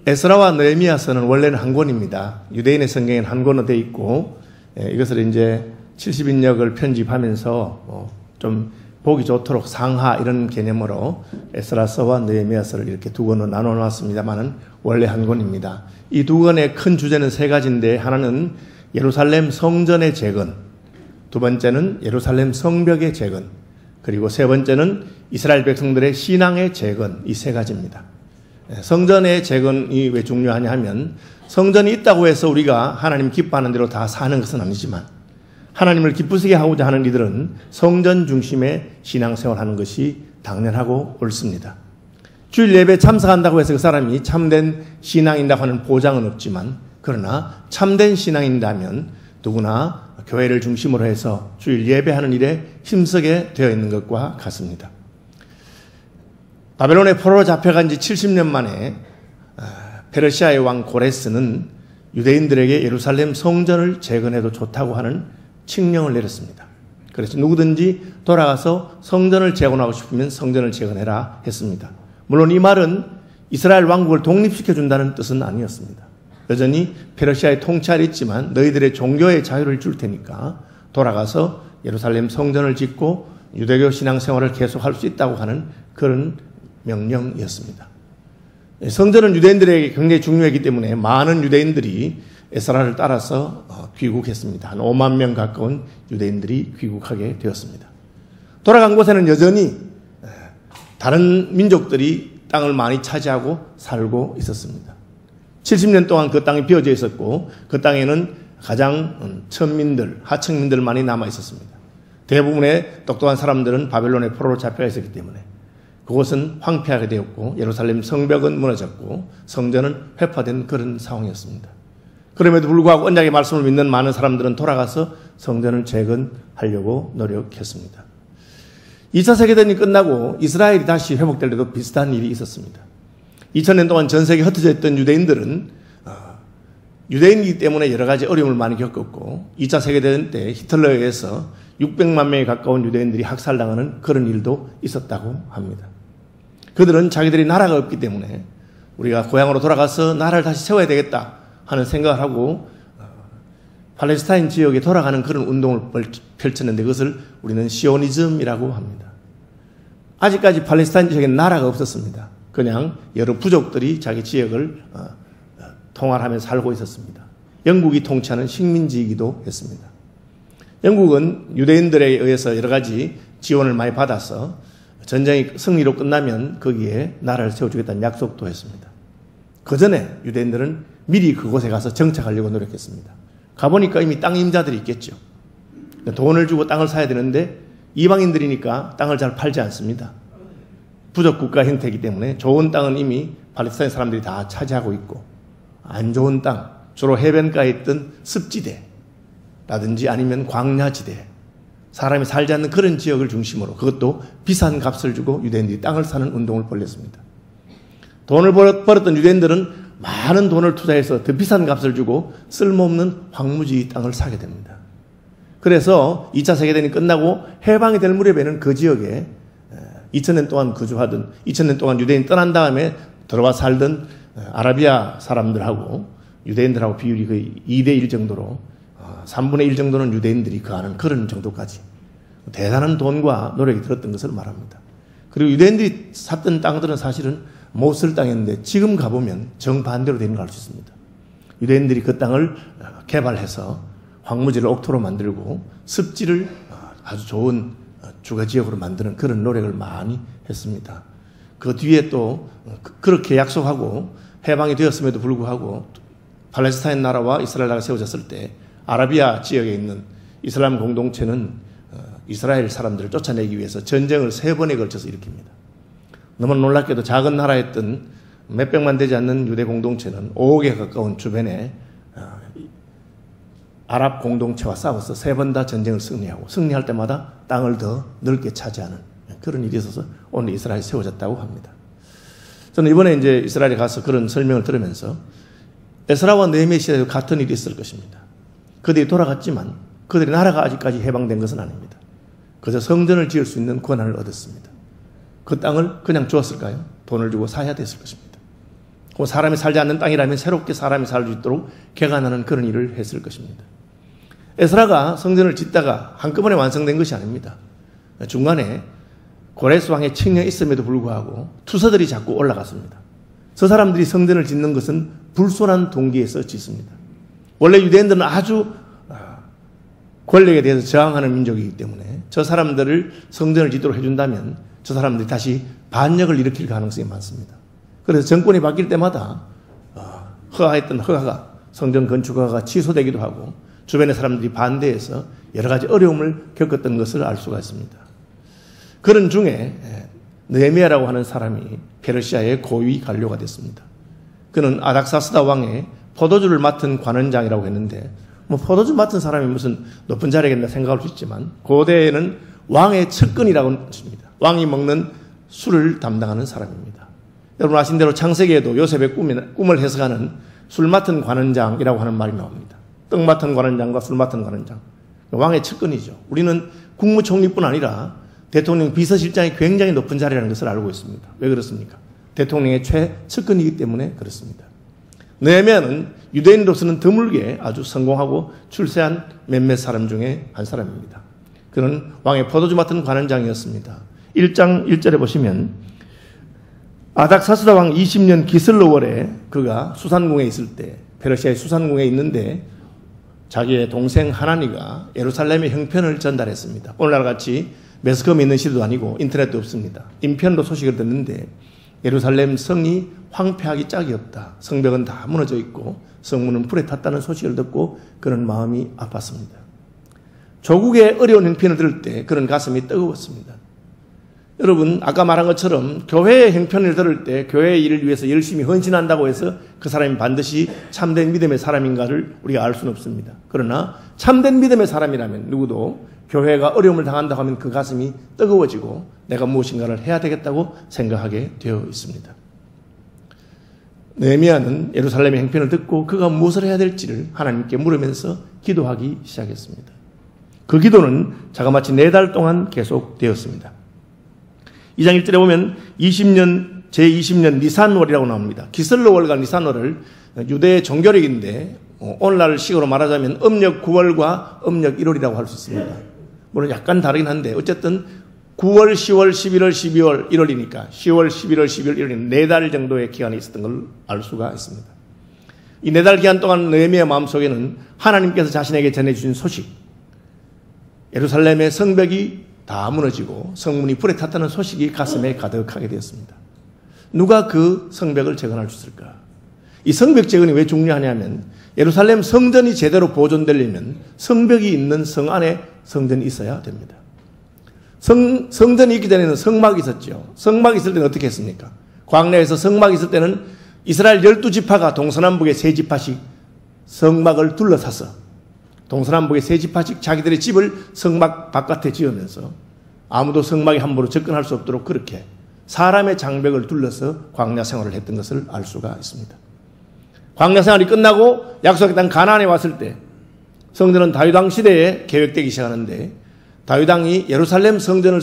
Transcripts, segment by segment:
에스라와 느헤미야서는 원래는 한 권입니다. 유대인의 성경에는 한 권으로 되어 있고, 이것을 이제 70인역을 편집하면서 좀 보기 좋도록 상하 이런 개념으로 에스라서와 느헤미야서를 이렇게 두 권으로 나눠 놨습니다만은 원래 한 권입니다. 이 두 권의 큰 주제는 세 가지인데, 하나는 예루살렘 성전의 재건, 두 번째는 예루살렘 성벽의 재건, 그리고 세 번째는 이스라엘 백성들의 신앙의 재건, 이 세 가지입니다. 성전의 재건이 왜 중요하냐 하면, 성전이 있다고 해서 우리가 하나님 기뻐하는 대로 다 사는 것은 아니지만, 하나님을 기쁘시게 하고자 하는 이들은 성전 중심의 신앙생활을 하는 것이 당연하고 옳습니다. 주일 예배에 참석한다고 해서 그 사람이 참된 신앙인이라고 하는 보장은 없지만, 그러나 참된 신앙인이라면 누구나 교회를 중심으로 해서 주일 예배하는 일에 힘쓰게 되어 있는 것과 같습니다. 바벨론의 포로로 잡혀간 지 70년 만에 페르시아의 왕 고레스는 유대인들에게 예루살렘 성전을 재건해도 좋다고 하는 칙령을 내렸습니다. 그래서 누구든지 돌아가서 성전을 재건하고 싶으면 성전을 재건해라 했습니다. 물론 이 말은 이스라엘 왕국을 독립시켜준다는 뜻은 아니었습니다. 여전히 페르시아의 통치하에 있지만 너희들의 종교의 자유를 줄 테니까 돌아가서 예루살렘 성전을 짓고 유대교 신앙생활을 계속할 수 있다고 하는 그런 명령이었습니다. 성전은 유대인들에게 굉장히 중요했기 때문에 많은 유대인들이 에스라를 따라서 귀국했습니다. 한 5만 명 가까운 유대인들이 귀국하게 되었습니다. 돌아간 곳에는 여전히 다른 민족들이 땅을 많이 차지하고 살고 있었습니다. 70년 동안 그 땅이 비어져 있었고, 그 땅에는 가장 천민들, 하층민들만이 남아 있었습니다. 대부분의 똑똑한 사람들은 바벨론의 포로로 잡혀 있었기 때문에 그곳은 황폐하게 되었고, 예루살렘 성벽은 무너졌고, 성전은 회파된 그런 상황이었습니다. 그럼에도 불구하고 언약의 말씀을 믿는 많은 사람들은 돌아가서 성전을 재건하려고 노력했습니다. 2차 세계대전이 끝나고 이스라엘이 다시 회복될 때도 비슷한 일이 있었습니다. 2000년 동안 전 세계에 흩어져 있던 유대인들은 유대인이기 때문에 여러 가지 어려움을 많이 겪었고, 2차 세계대전 때 히틀러에 의해서 600만 명에 가까운 유대인들이 학살당하는 그런 일도 있었다고 합니다. 그들은 자기들이 나라가 없기 때문에 우리가 고향으로 돌아가서 나라를 다시 세워야 되겠다 하는 생각을 하고 팔레스타인 지역에 돌아가는 그런 운동을 펼쳤는데, 그것을 우리는 시오니즘이라고 합니다. 아직까지 팔레스타인 지역에 나라가 없었습니다. 그냥 여러 부족들이 자기 지역을 통할하면서 살고 있었습니다. 영국이 통치하는 식민지이기도 했습니다. 영국은 유대인들에 의해서 여러 가지 지원을 많이 받아서 전쟁이 승리로 끝나면 거기에 나라를 세워주겠다는 약속도 했습니다. 그 전에 유대인들은 미리 그곳에 가서 정착하려고 노력했습니다. 가보니까 이미 땅 임자들이 있겠죠. 돈을 주고 땅을 사야 되는데 이방인들이니까 땅을 잘 팔지 않습니다. 부족 국가 형태이기 때문에 좋은 땅은 이미 팔레스타인 사람들이 다 차지하고 있고, 안 좋은 땅, 주로 해변가에 있던 습지대라든지 아니면 광야지대, 사람이 살지 않는 그런 지역을 중심으로, 그것도 비싼 값을 주고 유대인들이 땅을 사는 운동을 벌였습니다. 돈을 벌었던 유대인들은 많은 돈을 투자해서 더 비싼 값을 주고 쓸모없는 황무지 땅을 사게 됩니다. 그래서 2차 세계대전이 끝나고 해방이 될 무렵에는 그 지역에 2000년 동안 거주하던, 2000년 동안 유대인이 떠난 다음에 들어와 살던 아라비아 사람들하고 유대인들하고 비율이 거의 2대1 정도로 3분의 1 정도는 유대인들이 거하는 그런 정도까지 대단한 돈과 노력이 들었던 것을 말합니다. 그리고 유대인들이 샀던 땅들은 사실은 못 쓸 땅이었는데 지금 가보면 정반대로 되는 걸 알 수 있습니다. 유대인들이 그 땅을 개발해서 황무지를 옥토로 만들고 습지를 아주 좋은 주거지역으로 만드는 그런 노력을 많이 했습니다. 그 뒤에 또 그렇게 약속하고 해방이 되었음에도 불구하고 팔레스타인 나라와 이스라엘 나라가 세워졌을 때 아라비아 지역에 있는 이슬람 공동체는 이스라엘 사람들을 쫓아내기 위해서 전쟁을 3번에 걸쳐서 일으킵니다. 너무 놀랍게도 작은 나라였던 몇백만 되지 않는 유대 공동체는 5억에 가까운 주변에 아랍 공동체와 싸워서 3번 다 전쟁을 승리하고, 승리할 때마다 땅을 더 넓게 차지하는 그런 일이 있어서 오늘 이스라엘이 세워졌다고 합니다. 저는 이번에 이제 이스라엘에 가서 그런 설명을 들으면서 에스라와 느헤미야 시대에도 같은 일이 있을 것입니다. 그들이 돌아갔지만 그들의 나라가 아직까지 해방된 것은 아닙니다. 그저 성전을 지을 수 있는 권한을 얻었습니다. 그 땅을 그냥 주었을까요? 돈을 주고 사야 됐을 것입니다. 그 사람이 살지 않는 땅이라면 새롭게 사람이 살 수 있도록 개간하는 그런 일을 했을 것입니다. 에스라가 성전을 짓다가 한꺼번에 완성된 것이 아닙니다. 중간에 고레스 왕의 칙령이 있음에도 불구하고 투서들이 자꾸 올라갔습니다. 저 사람들이 성전을 짓는 것은 불순한 동기에서 짓습니다. 원래 유대인들은 아주 권력에 대해서 저항하는 민족이기 때문에 저 사람들을 성전을 짓도록 해준다면 저 사람들이 다시 반역을 일으킬 가능성이 많습니다. 그래서 정권이 바뀔 때마다 허가했던 허가가 성전 건축 허가가 취소되기도 하고 주변의 사람들이 반대해서 여러 가지 어려움을 겪었던 것을 알 수가 있습니다. 그런 중에 느헤미야라고 하는 사람이 페르시아의 고위 관료가 됐습니다. 그는 아닥사스다 왕의 포도주를 맡은 관원장이라고 했는데 포도주 맡은 사람이 무슨 높은 자리겠나 생각할 수 있지만 고대에는 왕의 측근이라고 했습니다. 왕이 먹는 술을 담당하는 사람입니다. 여러분 아신 대로 창세기에도 요셉의 꿈을 해석하는 술 맡은 관원장이라고 하는 말이 나옵니다. 떡 맡은 관원장과 술 맡은 관원장. 왕의 측근이죠. 우리는 국무총리뿐 아니라 대통령 비서실장이 굉장히 높은 자리라는 것을 알고 있습니다. 왜 그렇습니까? 대통령의 최측근이기 때문에 그렇습니다. 느헤미야는 유대인으로서는 드물게 아주 성공하고 출세한 몇몇 사람 중에 한 사람입니다. 그는 왕의 포도주 맡은 관원장이었습니다. 1장 1절에 보시면 아닥사스다 왕 20년 기슬로월에 그가 수산궁에 있을 때 페르시아의 수산궁에 있는데 자기의 동생 하나니가 예루살렘의 형편을 전달했습니다. 오늘날 같이 매스컴이 있는 시대도 아니고 인터넷도 없습니다. 인편으로 소식을 듣는데 예루살렘 성이 황폐하기 짝이 없다. 성벽은 다 무너져 있고 성문은 불에 탔다는 소식을 듣고 그런 마음이 아팠습니다. 조국의 어려운 형편을 들을 때 그런 가슴이 뜨거웠습니다. 여러분 아까 말한 것처럼 교회의 형편을 들을 때 교회의 일을 위해서 열심히 헌신한다고 해서 그 사람이 반드시 참된 믿음의 사람인가를 우리가 알 수는 없습니다. 그러나 참된 믿음의 사람이라면 누구도 교회가 어려움을 당한다고 하면 그 가슴이 뜨거워지고 내가 무엇인가를 해야 되겠다고 생각하게 되어 있습니다. 느헤미야는 예루살렘의 형편을 듣고 그가 무엇을 해야 될지를 하나님께 물으면서 기도하기 시작했습니다. 그 기도는 자그마치 4달 동안 계속되었습니다. 2장 1절에 보면 제20년 니산월이라고 나옵니다. 기슬로월과 니산월을 유대의 종교력인데 오늘날 식으로 말하자면 음력 9월과 음력 1월이라고 할 수 있습니다. 물론 약간 다르긴 한데 어쨌든 9월, 10월, 11월, 12월, 1월이니까 10월, 11월, 12월, 1월이 4달 정도의 기간이 있었던 걸 알 수가 있습니다. 이 4달 기간 동안 느헤미야 마음속에는 하나님께서 자신에게 전해주신 소식, 예루살렘의 성벽이 다 무너지고 성문이 불에 탔다는 소식이 가슴에 가득하게 되었습니다. 누가 그 성벽을 재건할 수 있을까? 이 성벽 재건이 왜 중요하냐면 예루살렘 성전이 제대로 보존되려면 성벽이 있는 성 안에 성전이 있어야 됩니다. 성전이 있기 전에는 성막이 있었죠. 성막이 있을 때는 어떻게 했습니까? 광야에서 성막이 있을 때는 이스라엘 12지파가 동서남북의 3지파씩 성막을 둘러싸서 동서남북의 3지파씩 자기들의 집을 성막 바깥에 지으면서 아무도 성막에 함부로 접근할 수 없도록 그렇게 사람의 장벽을 둘러서 광야 생활을 했던 것을 알 수가 있습니다. 광야 생활이 끝나고 약속의 땅 가나안에 왔을 때 성전은 다윗 왕 시대에 계획되기 시작하는데 다윗 왕이 예루살렘 성을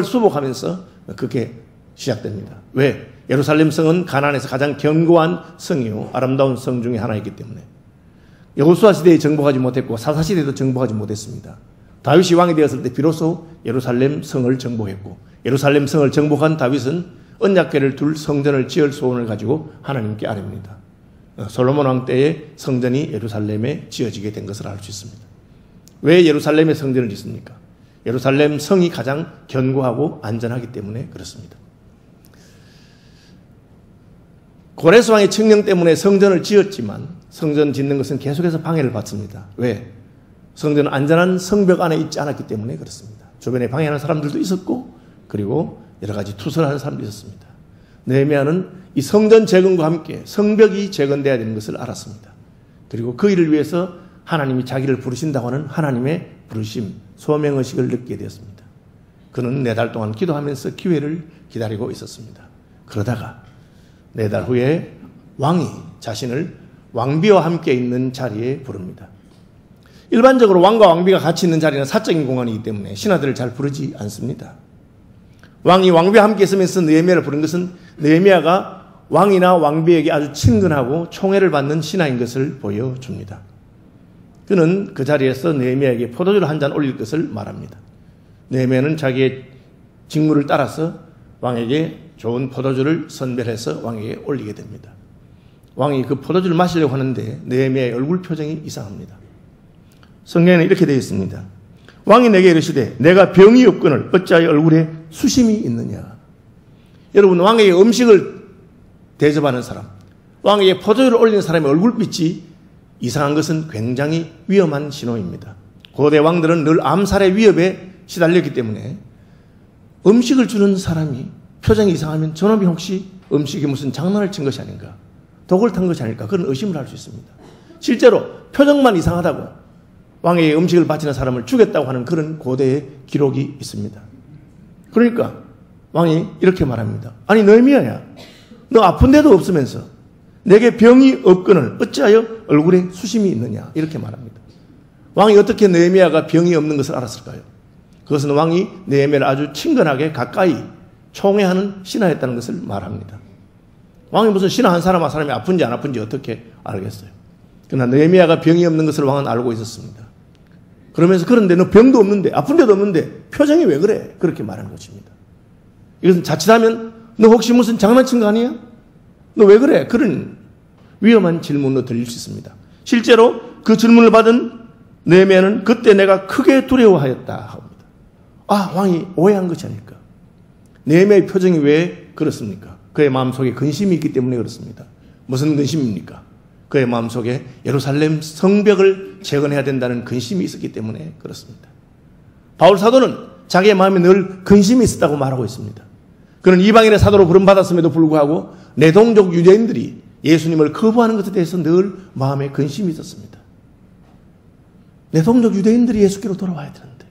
수복하면서 그게 시작됩니다. 왜? 예루살렘 성은 가나안에서 가장 견고한 성이요 아름다운 성 중에 하나이기 때문에 여호수아 시대에 정복하지 못했고 사사 시대에도 정복하지 못했습니다. 다윗이 왕이 되었을 때 비로소 예루살렘 성을 정복했고 예루살렘 성을 정복한 다윗은 언약궤를 둘 성전을 지을 소원을 가지고 하나님께 아뢰입니다. 솔로몬 왕 때에 성전이 예루살렘에 지어지게 된 것을 알 수 있습니다. 왜 예루살렘에 성전을 짓습니까? 예루살렘 성이 가장 견고하고 안전하기 때문에 그렇습니다. 고레스 왕의 칙령 때문에 성전을 지었지만 성전 짓는 것은 계속해서 방해를 받습니다. 왜? 성전은 안전한 성벽 안에 있지 않았기 때문에 그렇습니다. 주변에 방해하는 사람들도 있었고 그리고 여러 가지 투서를 하는 사람도 있었습니다. 느헤미야는 이 성전 재건과 함께 성벽이 재건되어야 되는 것을 알았습니다. 그리고 그 일을 위해서 하나님이 자기를 부르신다고 하는 하나님의 부르심, 소명의식을 느끼게 되었습니다. 그는 4달 동안 기도하면서 기회를 기다리고 있었습니다. 그러다가 4달 후에 왕이 자신을 왕비와 함께 있는 자리에 부릅니다. 일반적으로 왕과 왕비가 같이 있는 자리는 사적인 공간이기 때문에 신하들을 잘 부르지 않습니다. 왕이 왕비와 함께 있으면서 느헤미야를 부른 것은 느헤미야가 왕이나 왕비에게 아주 친근하고 총애를 받는 신하인 것을 보여줍니다. 그는 그 자리에서 느헤미야에게 포도주를 한 잔 올릴 것을 말합니다. 느헤미야는 자기의 직무를 따라서 왕에게 좋은 포도주를 선별해서 왕에게 올리게 됩니다. 왕이 그 포도주를 마시려고 하는데 느헤미야의 얼굴 표정이 이상합니다. 성경에는 이렇게 되어 있습니다. 왕이 내게 이르시되 내가 병이 없거늘 어찌하여 얼굴에 수심이 있느냐. 여러분, 왕에게 음식을 대접하는 사람, 왕에게 포도주를 올리는 사람의 얼굴빛이 이상한 것은 굉장히 위험한 신호입니다. 고대 왕들은 늘 암살의 위협에 시달렸기 때문에 음식을 주는 사람이 표정이 이상하면 저놈이 혹시 음식에 무슨 장난을 친 것이 아닌가, 독을 탄 것이 아닐까, 그런 의심을 할 수 있습니다. 실제로 표정만 이상하다고 왕에게 음식을 바치는 사람을 죽였다고 하는 그런 고대의 기록이 있습니다. 그러니까 왕이 이렇게 말합니다. 아니 느헤미야야, 너 아픈 데도 없으면서 내게 병이 없거늘 어찌하여 얼굴에 수심이 있느냐, 이렇게 말합니다. 왕이 어떻게 느헤미야가 병이 없는 것을 알았을까요? 그것은 왕이 느헤미야를 아주 친근하게 가까이 총애하는 신하였다는 것을 말합니다. 왕이 무슨 신하 한 사람이 아픈지 안 아픈지 어떻게 알겠어요? 그러나 느헤미야가 병이 없는 것을 왕은 알고 있었습니다. 그러면서 그런데 너 병도 없는데, 아픈 데도 없는데 표정이 왜 그래? 그렇게 말하는 것입니다. 이것은 자칫하면 너 혹시 무슨 장난친 거 아니야? 너 왜 그래? 그런 위험한 질문으로 들릴 수 있습니다. 실제로 그 질문을 받은 느헤미야는 그때 내가 크게 두려워하였다 합니다. 아, 왕이 오해한 것이 아닐까? 느헤미야의 표정이 왜 그렇습니까? 그의 마음속에 근심이 있기 때문에 그렇습니다. 무슨 근심입니까? 그의 마음속에 예루살렘 성벽을 재건해야 된다는 근심이 있었기 때문에 그렇습니다. 바울 사도는 자기의 마음에 늘 근심이 있었다고 말하고 있습니다. 그는 이방인의 사도로 부름받았음에도 불구하고 내동족 유대인들이 예수님을 거부하는 것에 대해서 늘 마음에 근심이 있었습니다. 내동족 유대인들이 예수께로 돌아와야 되는데,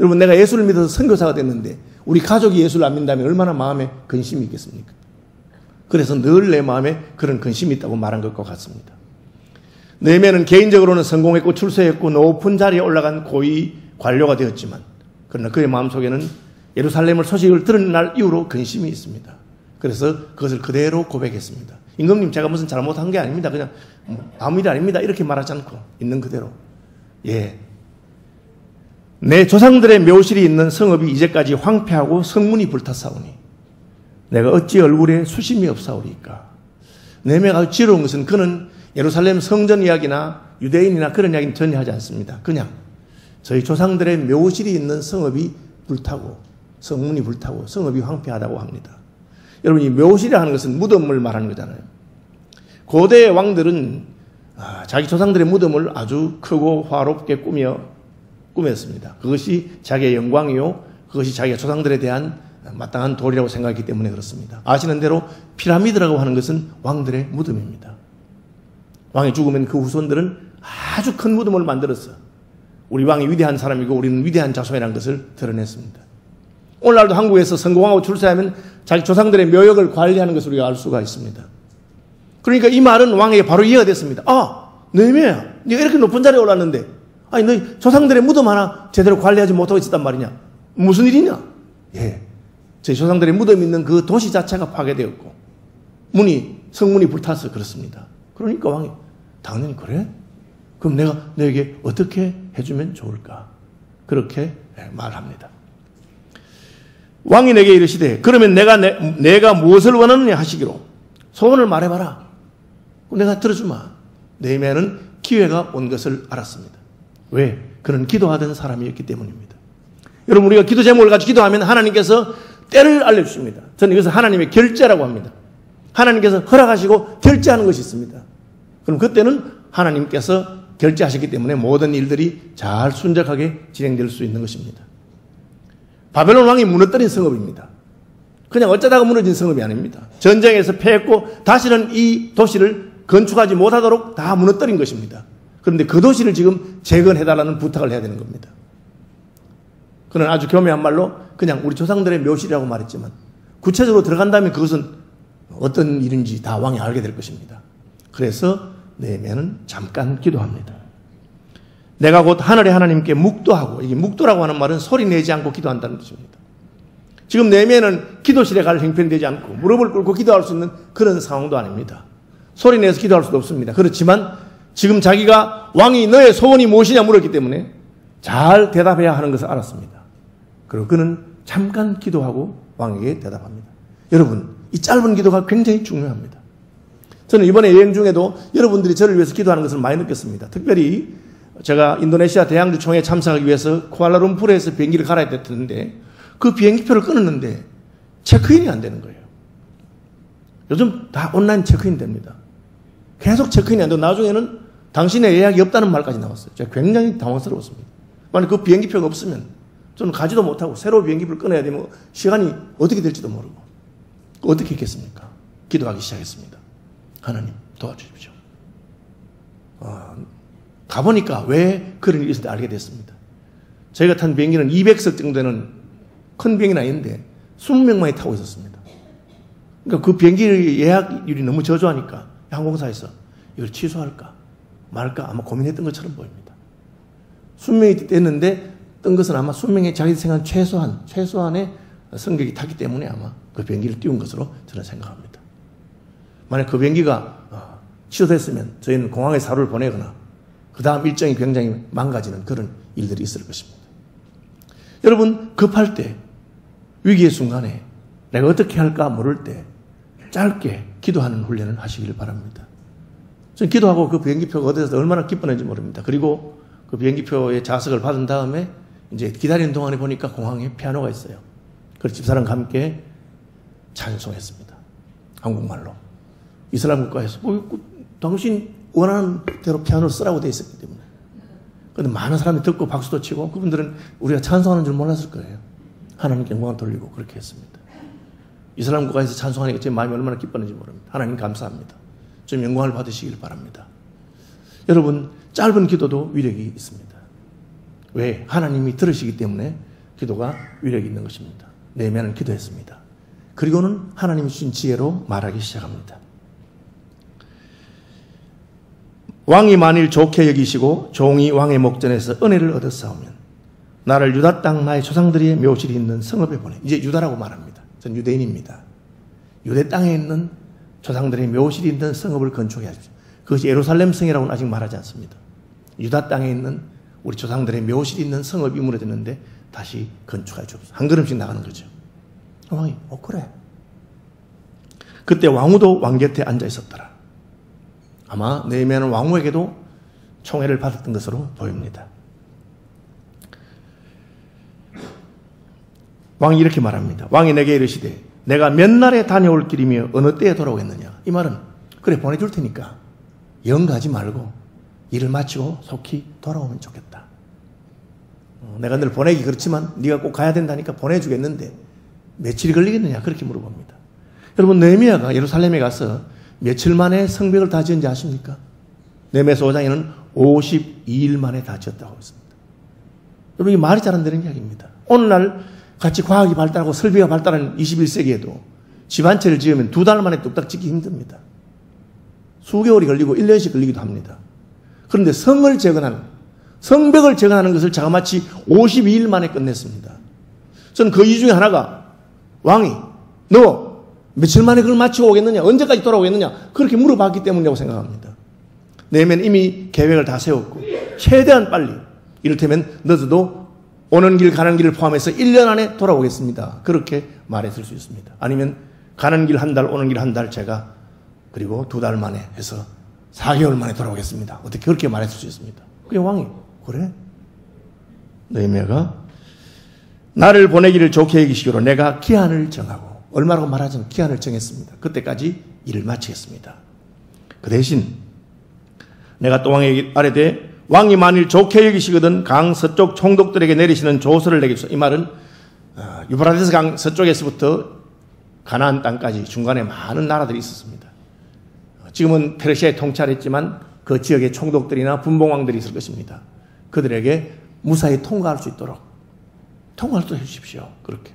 여러분, 내가 예수를 믿어서 선교사가 됐는데 우리 가족이 예수를 안 믿는다면 얼마나 마음에 근심이 있겠습니까? 그래서 늘 내 마음에 그런 근심이 있다고 말한 것과 같습니다. 느헤미야는 개인적으로는 성공했고 출세했고 높은 자리에 올라간 고위 관료가 되었지만, 그러나 그의 마음속에는 예루살렘을 소식을 들은 날 이후로 근심이 있습니다. 그래서 그것을 그대로 고백했습니다. 임금님, 제가 무슨 잘못한 게 아닙니다. 그냥 아무 일 아닙니다. 이렇게 말하지 않고 있는 그대로, 예, 내 조상들의 묘실이 있는 성읍이 이제까지 황폐하고 성문이 불탔사오니 내가 어찌 얼굴에 수심이 없사오리까. 느헤미야가 지혜로운 것은 그는 예루살렘 성전 이야기나 유대인이나 그런 이야기는 전혀 하지 않습니다. 그냥 저희 조상들의 묘실이 있는 성읍이 불타고 성문이 불타고 성읍이 황폐하다고 합니다. 여러분, 이 묘실이라 하는 것은 무덤을 말하는 거잖아요. 고대의 왕들은 자기 조상들의 무덤을 아주 크고 화롭게 꾸몄습니다. 그것이 자기의 영광이요, 그것이 자기의 조상들에 대한 마땅한 도리라고 생각했기 때문에 그렇습니다. 아시는 대로 피라미드라고 하는 것은 왕들의 무덤입니다. 왕이 죽으면 그 후손들은 아주 큰 무덤을 만들어서 우리 왕이 위대한 사람이고 우리는 위대한 자손이라는 것을 드러냈습니다. 오늘날도 한국에서 성공하고 출세하면 자기 조상들의 묘역을 관리하는 것을 우리가 알 수가 있습니다. 그러니까 이 말은 왕에게 바로 이해가 됐습니다. 아, 느헤미야야, 네가 이렇게 높은 자리에 올랐는데 아니 너 조상들의 무덤 하나 제대로 관리하지 못하고 있었단 말이냐? 무슨 일이냐? 예, 제 조상들의 무덤이 있는 그 도시 자체가 파괴되었고 성문이 불타서 그렇습니다. 그러니까 왕이 당연히 그래? 그럼 내가 너에게 어떻게 해주면 좋을까? 그렇게 말합니다. 왕이 내게 이르시되 그러면 내가 무엇을 원하느냐 하시기로 소원을 말해봐라. 내가 들어주마. 느헤미야는 기회가 온 것을 알았습니다. 왜? 그는 기도하던 사람이었기 때문입니다. 여러분, 우리가 기도 제목을 가지고 기도하면 하나님께서 때를 알려주십니다. 저는 이것을 하나님의 결제라고 합니다. 하나님께서 허락하시고 결제하는 것이 있습니다. 그럼 그때는 하나님께서 결제하셨기 때문에 모든 일들이 잘 순적하게 진행될 수 있는 것입니다. 바벨론 왕이 무너뜨린 성읍입니다. 그냥 어쩌다가 무너진 성읍이 아닙니다. 전쟁에서 패했고 다시는 이 도시를 건축하지 못하도록 다 무너뜨린 것입니다. 그런데 그 도시를 지금 재건해달라는 부탁을 해야 되는 겁니다. 그는 아주 교묘한 말로 그냥 우리 조상들의 묘실이라고 말했지만 구체적으로 들어간다면 그것은 어떤 일인지 다 왕이 알게 될 것입니다. 그래서 느헤미야는 잠깐 기도합니다. 내가 곧 하늘의 하나님께 묵도하고, 이게 묵도라고 하는 말은 소리 내지 않고 기도한다는 뜻입니다. 지금 네헤미야는 기도실에 갈 형편되지 않고 무릎을 꿇고 기도할 수 있는 그런 상황도 아닙니다. 소리 내서 기도할 수도 없습니다. 그렇지만 지금 자기가 왕이 너의 소원이 무엇이냐 물었기 때문에 잘 대답해야 하는 것을 알았습니다. 그리고 그는 잠깐 기도하고 왕에게 대답합니다. 여러분, 이 짧은 기도가 굉장히 중요합니다. 저는 이번에 여행 중에도 여러분들이 저를 위해서 기도하는 것을 많이 느꼈습니다. 특별히 제가 인도네시아 대양주 총회에 참석하기 위해서 쿠알라룸푸르에서 비행기를 갈아야 됐는데 그 비행기표를 끊었는데 체크인이 안 되는 거예요. 요즘 다 온라인 체크인 됩니다. 계속 체크인이 안 되고 나중에는 당신의 예약이 없다는 말까지 나왔어요. 제가 굉장히 당황스러웠습니다. 만약 그 비행기표가 없으면 저는 가지도 못하고 새로 비행기표를 끊어야 되면 시간이 어떻게 될지도 모르고 어떻게 했겠습니까? 기도하기 시작했습니다. 하나님 도와주십시오. 가보니까 왜 그런 일이 있었는지 알게 됐습니다. 저희가 탄 비행기는 200석 정도 되는 큰 비행기는 아닌데 20명만이 타고 있었습니다. 그러니까 그 비행기 예약률이 너무 저조하니까 항공사에서 이걸 취소할까 말까 아마 고민했던 것처럼 보입니다. 20명이 됐는데 뜬 것은 아마 20명의 자기 생각 최소한의 승객이 탔기 때문에 아마 그 비행기를 띄운 것으로 저는 생각합니다. 만약 그 비행기가 취소됐으면 저희는 공항에서 하루를 보내거나 그 다음 일정이 굉장히 망가지는 그런 일들이 있을 것입니다. 여러분, 급할 때, 위기의 순간에 내가 어떻게 할까 모를 때 짧게 기도하는 훈련을 하시길 바랍니다. 저는 기도하고 그 비행기표가 어디서 얼마나 기뻤는지 모릅니다. 그리고 그 비행기표의 좌석을 받은 다음에 이제 기다리는 동안에 보니까 공항에 피아노가 있어요. 그래서 집사람과 함께 찬송했습니다. 한국말로. 이슬람 국가에서 당신 원하는 대로 피아노를 쓰라고 되어 있었기 때문에. 그런데 많은 사람이 듣고 박수도 치고 그분들은 우리가 찬송하는 줄 몰랐을 거예요. 하나님께 영광을 돌리고 그렇게 했습니다. 이슬람 국가에서 찬송하니까 제 마음이 얼마나 기뻤는지 모릅니다. 하나님 감사합니다. 좀 영광을 받으시길 바랍니다. 여러분, 짧은 기도도 위력이 있습니다. 왜? 하나님이 들으시기 때문에 기도가 위력이 있는 것입니다. 네헤미야는 기도했습니다. 그리고는 하나님이 주신 지혜로 말하기 시작합니다. 왕이 만일 좋게 여기시고 종이 왕의 목전에서 은혜를 얻었사오면 나를 유다 땅 나의 조상들의 묘실이 있는 성읍에 보내. 이제 유다라고 말합니다. 전 유대인입니다. 유대 땅에 있는 조상들의 묘실이 있는 성읍을 건축해 하십시오. 그것이 예루살렘 성이라고는 아직 말하지 않습니다. 유다 땅에 있는 우리 조상들의 묘실이 있는 성읍이 무너졌는데 다시 건축해 주옵소서. 한 걸음씩 나가는 거죠. 왕이 그래. 그때 왕후도 왕 곁에 앉아 있었더라. 아마 네헤미야는 왕후에게도 총애를 받았던 것으로 보입니다. 왕이 이렇게 말합니다. 왕이 내게 이르시되 내가 몇 날에 다녀올 길이며 어느 때에 돌아오겠느냐. 이 말은 그래 보내줄 테니까 영 가지 말고 일을 마치고 속히 돌아오면 좋겠다. 내가 늘 보내기 그렇지만 네가 꼭 가야 된다니까 보내주겠는데 며칠이 걸리겠느냐 그렇게 물어봅니다. 여러분, 네헤미야가 예루살렘에 가서 며칠 만에 성벽을 다 지은지 아십니까? 네헤미야서 5장에는 52일 만에 다 지었다고 했습니다. 여러분, 이게 말이 잘 안 되는 이야기입니다. 오늘날 같이 과학이 발달하고 설비가 발달한 21세기에도 집 한 채를 지으면 2달 만에 뚝딱 짓기 힘듭니다. 수개월이 걸리고 1년씩 걸리기도 합니다. 그런데 성벽을 재건하는 것을 자그마치 52일 만에 끝냈습니다. 저는 그 이유 중에 하나가 왕이 너 며칠 만에 그걸 마치고 오겠느냐, 언제까지 돌아오겠느냐 그렇게 물어봤기 때문이라고 생각합니다. 네헤미야는 이미 계획을 다 세웠고 최대한 빨리, 이를테면 늦어도 오는 길 가는 길을 포함해서 1년 안에 돌아오겠습니다. 그렇게 말했을 수 있습니다. 아니면 가는 길 한 달, 오는 길 한 달 제가 그리고 2달 만에 해서 4개월 만에 돌아오겠습니다. 어떻게 그렇게 말했을 수 있습니다. 그게 왕이 그래? 네헤미야가 나를 보내기를 좋게 여기시기로 내가 기한을 정하고, 얼마라고 말하자면 기한을 정했습니다. 그때까지 일을 마치겠습니다. 그 대신 내가 또 왕에게 아뢰되 왕이 만일 좋게 여기시거든 강 서쪽 총독들에게 내리시는 조서를 내게 주소서. 이 말은 유브라데스 강 서쪽에서부터 가나안 땅까지 중간에 많은 나라들이 있었습니다. 지금은 페르시아에 통찰했지만 그 지역에 총독들이나 분봉왕들이 있을 것입니다. 그들에게 무사히 통과할 수 있도록 통과할 수 해주십시오. 그렇게.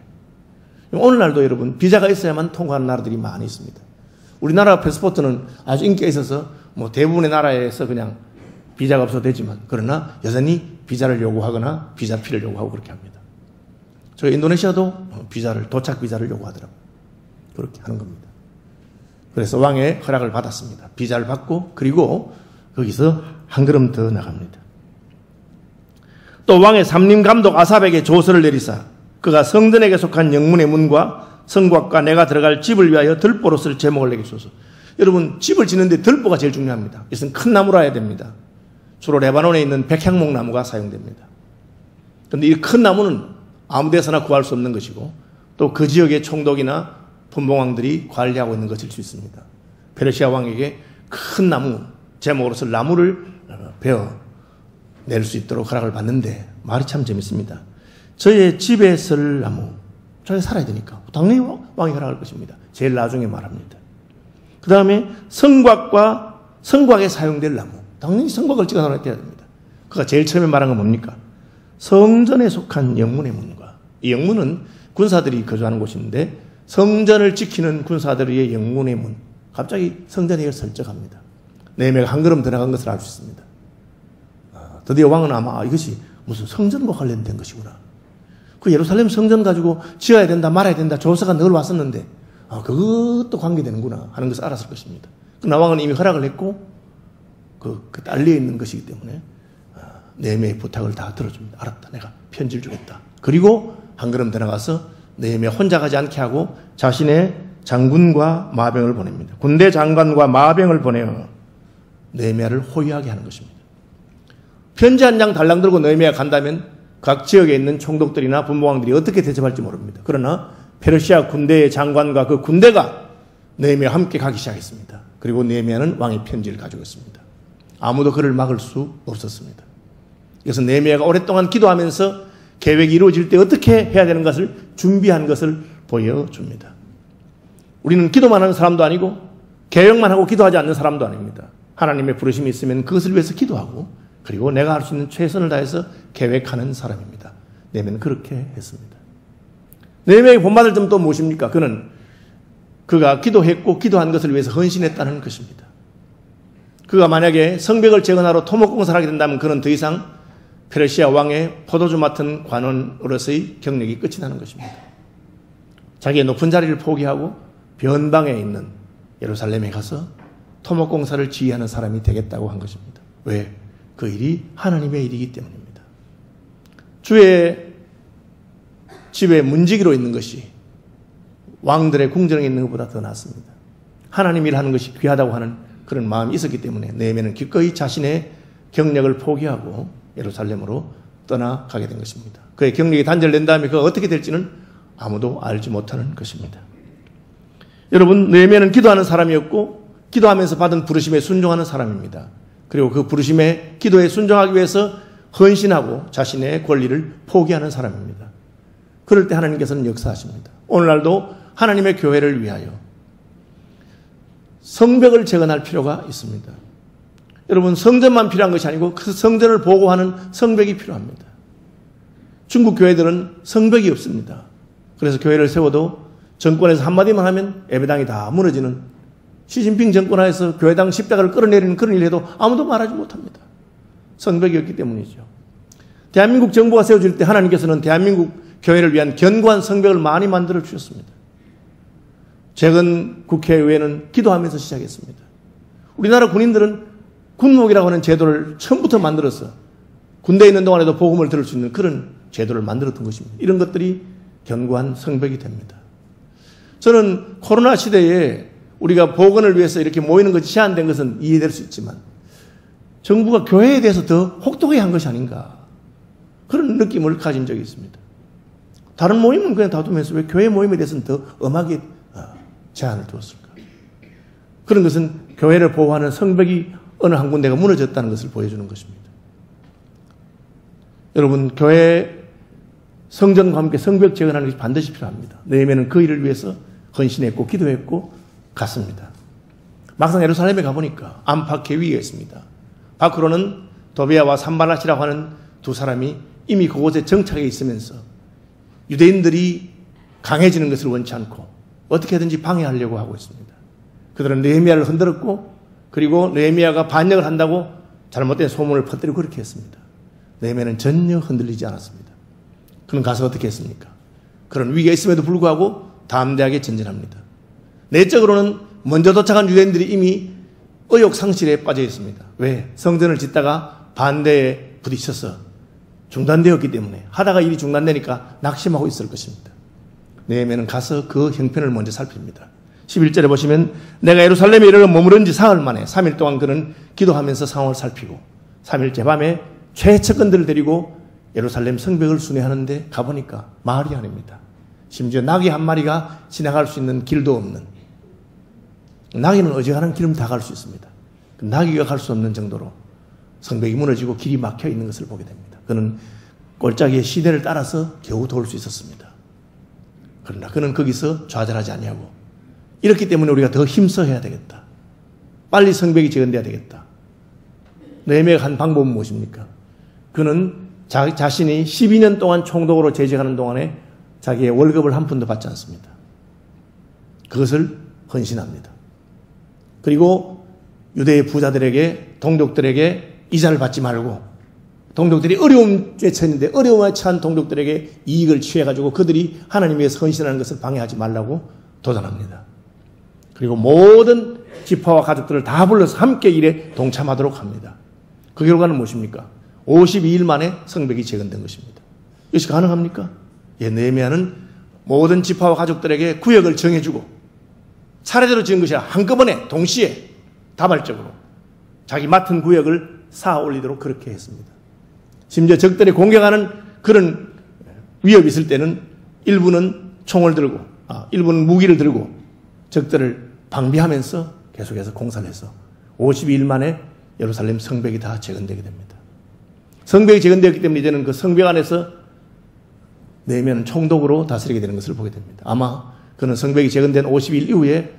오늘날도 여러분 비자가 있어야만 통과하는 나라들이 많이 있습니다. 우리나라 패스포트는 아주 인기가 있어서 뭐 대부분의 나라에서 그냥 비자가 없어도 되지만, 그러나 여전히 비자를 요구하거나 비자피를 요구하고 그렇게 합니다. 저 인도네시아도 도착 비자를 요구하더라고요. 그렇게 하는 겁니다. 그래서 왕의 허락을 받았습니다. 비자를 받고 그리고 거기서 한 걸음 더 나갑니다. 또 왕의 삼림감독 아삽에게 조서를 내리사 그가 성전에게 속한 영문의 문과 성곽과 내가 들어갈 집을 위하여 들보로 쓸 제목을 내게 주소서. 여러분, 집을 짓는데 들보가 제일 중요합니다. 이것은 큰 나무라 해야 됩니다. 주로 레바논에 있는 백향목 나무가 사용됩니다. 그런데 이 큰 나무는 아무 데서나 구할 수 없는 것이고 또 그 지역의 총독이나 분봉왕들이 관리하고 있는 것일 수 있습니다. 페르시아 왕에게 큰 나무, 제목으로 쓸 나무를 베어 낼 수 있도록 허락을 받는데 말이 참 재밌습니다. 저의 집에 쓸 나무, 저에 살아야 되니까 당연히 왕이 허락할 것입니다. 제일 나중에 말합니다. 그 다음에 성곽에 사용될 나무, 당연히 성곽을 찍어서 놔야 됩니다. 그가 제일 처음에 말한 건 뭡니까? 성전에 속한 영문의 문과, 이 영문은 군사들이 거주하는 곳인데 성전을 지키는 군사들의 영문의 문, 갑자기 성전에 설정합니다. 네헤미야가 한 걸음 더 나간 것을 알 수 있습니다. 드디어 왕은 아마 이것이 무슨 성전과 관련된 것이구나. 그 예루살렘 성전 가지고 지어야 된다 말아야 된다 조사가 늘 왔었는데 그것도 관계되는구나 하는 것을 알았을 것입니다. 그러나 왕은 이미 허락을 했고 그 딸리에 있는 것이기 때문에 네헤미야의 부탁을 다 들어줍니다. 알았다, 내가 편지를 주겠다. 그리고 한 걸음 더 나가서 네헤미야 혼자 가지 않게 하고 자신의 장군과 마병을 보냅니다. 군대 장관과 마병을 보내어 네헤미야를 호위하게 하는 것입니다. 편지 한 장 달랑 들고 네헤미야가 간다면 각 지역에 있는 총독들이나 분봉왕들이 어떻게 대접할지 모릅니다. 그러나 페르시아 군대의 장관과 그 군대가 네헤미야와 함께 가기 시작했습니다. 그리고 네헤미야는 왕의 편지를 가지고 있습니다. 아무도 그를 막을 수 없었습니다. 그래서 네헤미야가 오랫동안 기도하면서 계획이 이루어질 때 어떻게 해야 되는 것을 준비한 것을 보여줍니다. 우리는 기도만 하는 사람도 아니고 계획만 하고 기도하지 않는 사람도 아닙니다. 하나님의 부르심이 있으면 그것을 위해서 기도하고 그리고 내가 할 수 있는 최선을 다해서 계획하는 사람입니다. 네헤미야는 그렇게 했습니다. 네헤미야의 본받을 점 또 무엇입니까? 그가 기도했고 기도한 것을 위해서 헌신했다는 것입니다. 그가 만약에 성벽을 재건하러 토목공사를 하게 된다면 그는 더 이상 페르시아 왕의 포도주 맡은 관원으로서의 경력이 끝이 나는 것입니다. 자기의 높은 자리를 포기하고 변방에 있는 예루살렘에 가서 토목공사를 지휘하는 사람이 되겠다고 한 것입니다. 왜? 그 일이 하나님의 일이기 때문입니다. 주의 집에 문지기로 있는 것이 왕들의 궁정에 있는 것보다 더 낫습니다. 하나님 일하는 것이 귀하다고 하는 그런 마음이 있었기 때문에 네헤미야는 기꺼이 자신의 경력을 포기하고 예루살렘으로 떠나가게 된 것입니다. 그의 경력이 단절된 다음에 그가 어떻게 될지는 아무도 알지 못하는 것입니다. 여러분, 네헤미야는 기도하는 사람이었고 기도하면서 받은 부르심에 순종하는 사람입니다. 그리고 그 부르심에 기도에 순종하기 위해서 헌신하고 자신의 권리를 포기하는 사람입니다. 그럴 때 하나님께서는 역사하십니다. 오늘날도 하나님의 교회를 위하여 성벽을 재건할 필요가 있습니다. 여러분, 성전만 필요한 것이 아니고 그 성전을 보호하는 성벽이 필요합니다. 중국 교회들은 성벽이 없습니다. 그래서 교회를 세워도 정권에서 한마디만 하면 예배당이 다 무너지는, 시진핑 정권 하에서 교회당 십자가를 끌어내리는 그런 일을 해도 아무도 말하지 못합니다. 성벽이 없기 때문이죠. 대한민국 정부가 세워질 때 하나님께서는 대한민국 교회를 위한 견고한 성벽을 많이 만들어 주셨습니다. 최근 국회의회는 기도하면서 시작했습니다. 우리나라 군인들은 군목이라고 하는 제도를 처음부터 만들어서 군대에 있는 동안에도 복음을 들을 수 있는 그런 제도를 만들었던 것입니다. 이런 것들이 견고한 성벽이 됩니다. 저는 코로나 시대에 우리가 복원을 위해서 이렇게 모이는 것이 제한된 것은 이해될 수 있지만 정부가 교회에 대해서 더 혹독하게 한 것이 아닌가, 그런 느낌을 가진 적이 있습니다. 다른 모임은 그냥 다투면서 왜 교회 모임에 대해서는 더 엄하게 제한을 두었을까? 그런 것은 교회를 보호하는 성벽이 어느 한 군데가 무너졌다는 것을 보여주는 것입니다. 여러분, 교회 성전과 함께 성벽 재건하는 것이 반드시 필요합니다. 네헤미야는 그 일을 위해서 헌신했고 기도했고 갔습니다. 막상 예루살렘에 가보니까 안팎의 위기가 있습니다. 밖으로는 도비아와 산발랏이라고 하는 두 사람이 이미 그곳에 정착해 있으면서 유대인들이 강해지는 것을 원치 않고 어떻게든지 방해하려고 하고 있습니다. 그들은 느헤미야를 흔들었고 그리고 느헤미야가 반역을 한다고 잘못된 소문을 퍼뜨리고 그렇게 했습니다. 느헤미야는 전혀 흔들리지 않았습니다. 그는 가서 어떻게 했습니까? 그런 위기가 있음에도 불구하고 담대하게 전진합니다. 내적으로는 먼저 도착한 유대인들이 이미 의욕 상실에 빠져 있습니다. 왜? 성전을 짓다가 반대에 부딪혀서 중단되었기 때문에 하다가 일이 중단되니까 낙심하고 있을 것입니다. 느헤미야는 가서 그 형편을 먼저 살핍니다. 11절에 보시면 내가 예루살렘에 이르러 머무른 지 사흘 만에 3일 동안 그는 기도하면서 상황을 살피고 3일째 밤에 최측근들을 데리고 예루살렘 성벽을 순회하는데 가보니까 마을이 아닙니다. 심지어 나귀 한 마리가 지나갈 수 있는 길도 없는, 나귀는 어지간한 길은 다 갈 수 있습니다. 나귀가 갈 수 없는 정도로 성벽이 무너지고 길이 막혀 있는 것을 보게 됩니다. 그는 골짜기의 시대를 따라서 겨우 도울 수 있었습니다. 그러나 그는 거기서 좌절하지 아니하고 이렇기 때문에 우리가 더 힘써야 되겠다. 빨리 성벽이 재건돼야 되겠다. 느헤미야가 한 방법은 무엇입니까? 그는 자신이 12년 동안 총독으로 재직하는 동안에 자기의 월급을 한 푼도 받지 않습니다. 그것을 헌신합니다. 그리고 유대의 부자들에게, 동족들에게 이자를 받지 말고, 동족들이 어려움에 처했는데 어려움에 처한 동족들에게 이익을 취해가지고 그들이 하나님 위해서 헌신하는 것을 방해하지 말라고 도전합니다. 그리고 모든 지파와 가족들을 다 불러서 함께 일에 동참하도록 합니다. 그 결과는 무엇입니까? 52일 만에 성벽이 재건된 것입니다. 이것이 가능합니까? 예, 느헤미야는 모든 지파와 가족들에게 구역을 정해주고 차례대로 지은 것이 아니라 한꺼번에 동시에 다발적으로 자기 맡은 구역을 쌓아 올리도록 그렇게 했습니다. 심지어 적들이 공격하는 그런 위협이 있을 때는 일부는 총을 들고, 일부는 무기를 들고 적들을 방비하면서 계속해서 공사를 해서 52일 만에 예루살렘 성벽이 다 재건되게 됩니다. 성벽이 재건되었기 때문에 이제는 그 성벽 안에서 느헤미야는 총독으로 다스리게 되는 것을 보게 됩니다. 아마 그는 성벽이 재건된 50일 이후에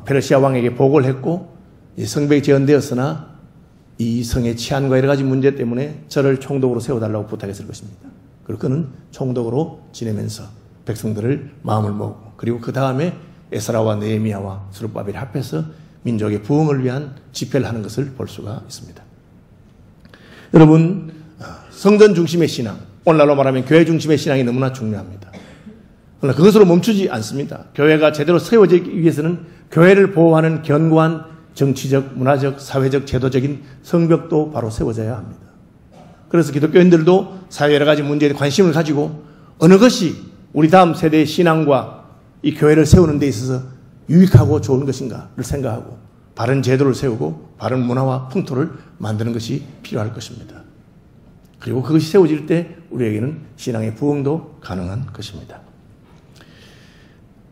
페르시아 왕에게 보고를 했고, 이 성벽이 재건되었으나 이 성의 치안과 여러 가지 문제 때문에 저를 총독으로 세워달라고 부탁했을 것입니다. 그리고 그는 총독으로 지내면서 백성들을 마음을 먹고, 그리고 그 다음에 에스라와 느헤미야와 스룹바벨이 합해서 민족의 부흥을 위한 집회를 하는 것을 볼 수가 있습니다. 여러분, 성전 중심의 신앙, 오늘날로 말하면 교회 중심의 신앙이 너무나 중요합니다. 그러나 그것으로 멈추지 않습니다. 교회가 제대로 세워지기 위해서는 교회를 보호하는 견고한 정치적, 문화적, 사회적, 제도적인 성벽도 바로 세워져야 합니다. 그래서 기독교인들도 사회 여러 가지 문제에 관심을 가지고 어느 것이 우리 다음 세대의 신앙과 이 교회를 세우는 데 있어서 유익하고 좋은 것인가를 생각하고 바른 제도를 세우고 바른 문화와 풍토를 만드는 것이 필요할 것입니다. 그리고 그것이 세워질 때 우리에게는 신앙의 부흥도 가능한 것입니다.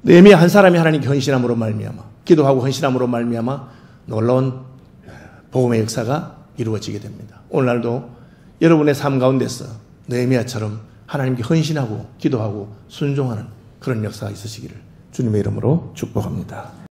느헤미야 한 사람이 하나님께 헌신함으로 말미암아, 기도하고 헌신함으로 말미암아 놀라운 복음의 역사가 이루어지게 됩니다. 오늘날도 여러분의 삶 가운데서 느헤미야처럼 하나님께 헌신하고 기도하고 순종하는 그런 역사가 있으시기를 주님의 이름으로 축복합니다.